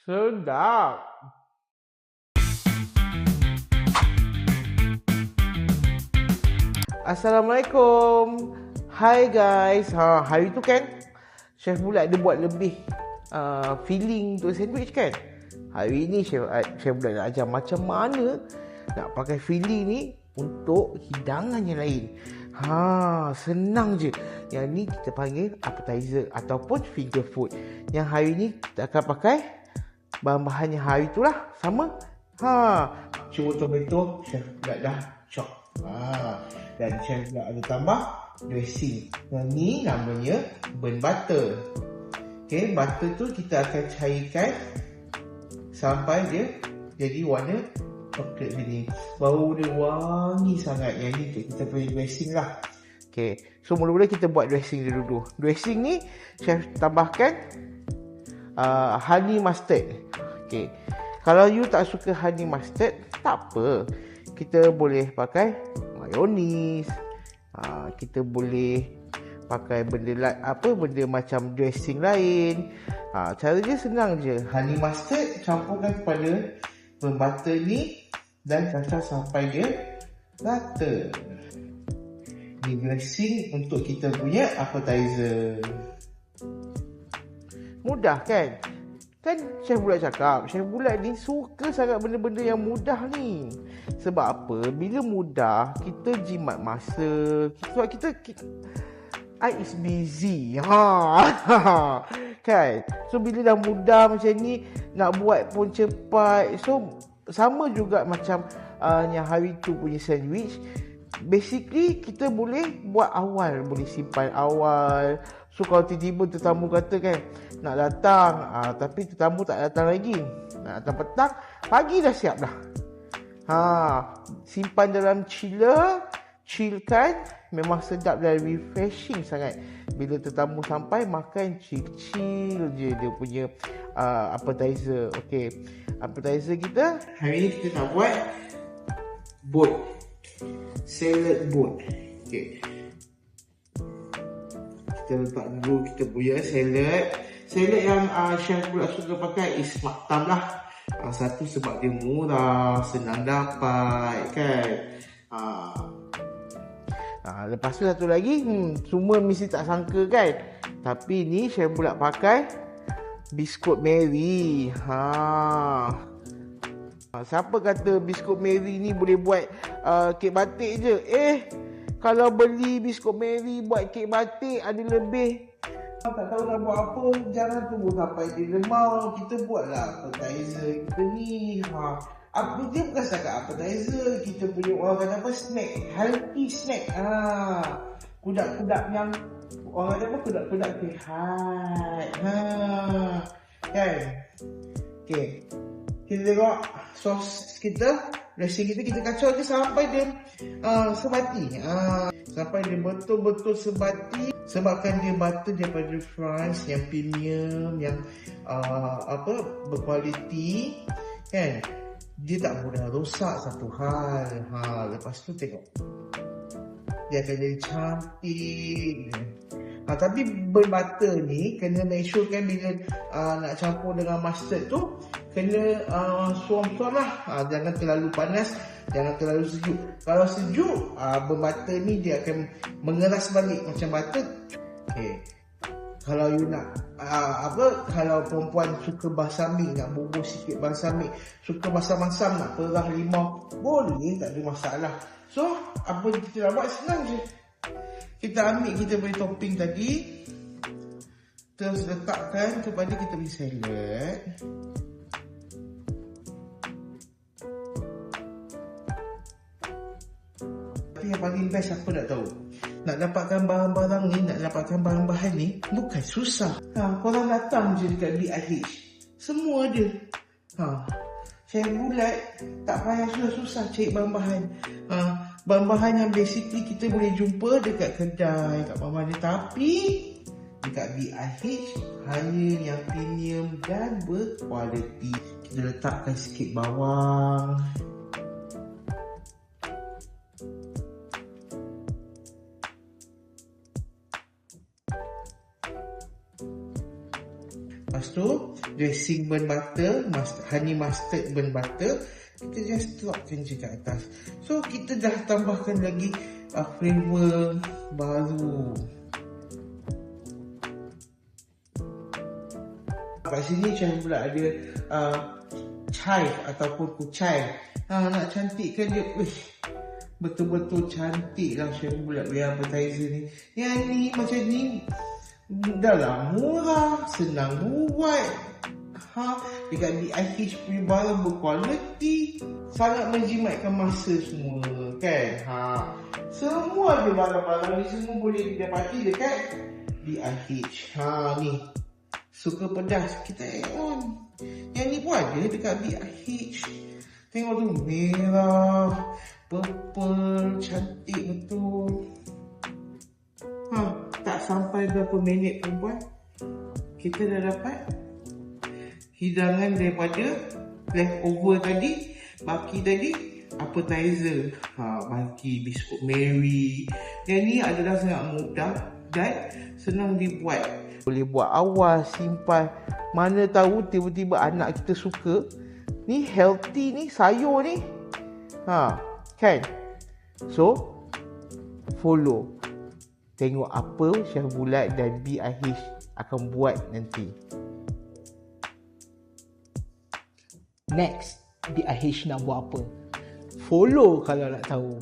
Sedap. Assalamualaikum. Hai guys. Hari tu kan Chef Bulat dia buat lebih filling untuk sandwich kan. Hari ni Chef Bulat nak ajar macam mana nak pakai filling ni untuk hidangan yang lain. Senang je. Yang ni kita panggil appetizer ataupun finger food. Yang hari ni kita akan pakai bahan-bahan yang hari tu lah. Sama. Cuma tomato Chef Bulat dah chop. Dan Chef Bulat ada tambah dressing. Yang ni namanya burnt butter. Okay, butter tu kita akan cairkan sampai dia jadi warna coklat ni. Bau dia wangi sangat. Yang ni kita punya dressing lah. Okay, so mula-mula kita buat dressing dia dulu. Dressing ni Chef tambahkan honey mustard. Okay, kalau you tak suka honey mustard, tak apa. Kita boleh pakai mayonis. Kita boleh pakai benda macam dressing lain. Cara dia senang je. Honey mustard campurkan kepada butter ni dan kacau sampai dia rata. Ni dressing untuk kita punya appetizer. Mudah kan? Kan Chef Bulat cakap, Chef Bulat ni suka sangat benda-benda yang mudah ni. Sebab apa? Bila mudah, kita jimat masa. Sebab kita I is busy. Kan? So bila dah mudah macam ni, nak buat pun cepat. So sama juga macam yang hari tu punya sandwich. Basically kita boleh buat awal, boleh simpan awal. So kalau tiba-tiba tetamu kata kan nak datang, tapi tetamu tak datang lagi, nak datang petang, pagi dah siap dah. Simpan dalam chiller, chillkan. Memang sedap dan refreshing sangat. Bila tetamu sampai, makan chill je dia punya appetizer. Okay, appetizer kita hari ni kita nak buat boat, salad boat. Okay, kita letak dulu kita punya salad. Salad yang Chef Bulat suka pakai is maktam lah. Satu sebab dia murah, senang dapat kan. Lepas tu satu lagi, semua mesti tak sangka kan, tapi ni Chef Bulat pakai biskut Mary. Siapa kata biskut Mary ni boleh buat kek batik je? Kalau beli biskut Mary buat kek batik ada lebih, tak tahu nak buat apa, jangan tunggu sampai dia lemau. Kita buatlah appetizer kita ni. Dia bukan setakat appetizer, kita punya orang kata apa, snack, healthy snack. Kudak-kudak yang orang kata apa, kudak-kudak sihat. Kan? Okay, kita tengok sos kita, dressing kita kacau je sampai dia sebati. Sampai dia betul-betul sebati. Sebabkan dia butter daripada France yang premium, yang berkualiti kan. Dia tak boleh rosak satu hal. Lepas tu tengok, dia akan jadi cantik. Tapi burnt butter ni kena make sure kan bila nak campur dengan mustard tu, kena suam-suam lah. Jangan terlalu panas, jangan terlalu sejuk. Kalau sejuk, burnt butter ni dia akan mengeras balik macam butter. Okay, kalau you nak kalau perempuan suka balsamic, nak bubur sikit balsamic, suka masam-masam, nak perah limau, boleh, tak ada masalah. So apa yang kita nak buat senang je. Kita ambil kita punya topping tadi, terus letakkan kepada kita punya salad. Tapi yang paling best apa nak tahu? Nak dapatkan barang-barang ni, nak dapatkan bahan-bahan ni bukan susah. Korang datang je dekat BIH, semua ada. Chef Bulat tak payah susah-susah cari bahan-bahan. Bahan-bahan yang basically kita boleh jumpa dekat kedai, kat mana-mana. Tapi dekat BIH hanya yang premium dan berkualiti. Kita letakkan sikit bawang. Lepas tu dressing burnt butter, honey mustard burnt butter, kita just dropkan je kat atas. So kita dah tambahkan lagi flavor baru. Kat sini Chef pula ada chive ataupun kucai. Nak cantikkan dia. Betul-betul cantik lah Chef pula punya appetizer ni. Yang ni macam ni dah lah murah, senang buat. Dekat DIH punya barang berkualiti, sangat menjimatkan masa semua kan. Semua ada barang-barang ni semua boleh didapati dekat DIH. Ni suka pedas, kita add on. Yang ni pun ada dekat DIH. Tengok tu, merah, purple, cantik betul. Tak sampai berapa minit pun buat, kita dah dapat hidangan daripada leftover tadi, baki tadi, appetizer. Baki biskut Mary. Yang ni adalah sangat mudah dan senang dibuat. Boleh buat awal, simpan. Mana tahu tiba-tiba anak kita suka. Ni healthy ni, sayur ni. Kan? So, follow. Tengok apa Chef Bulat dan BIH akan buat nanti. Next, BIH nak buat apa? Follow kalau nak tahu.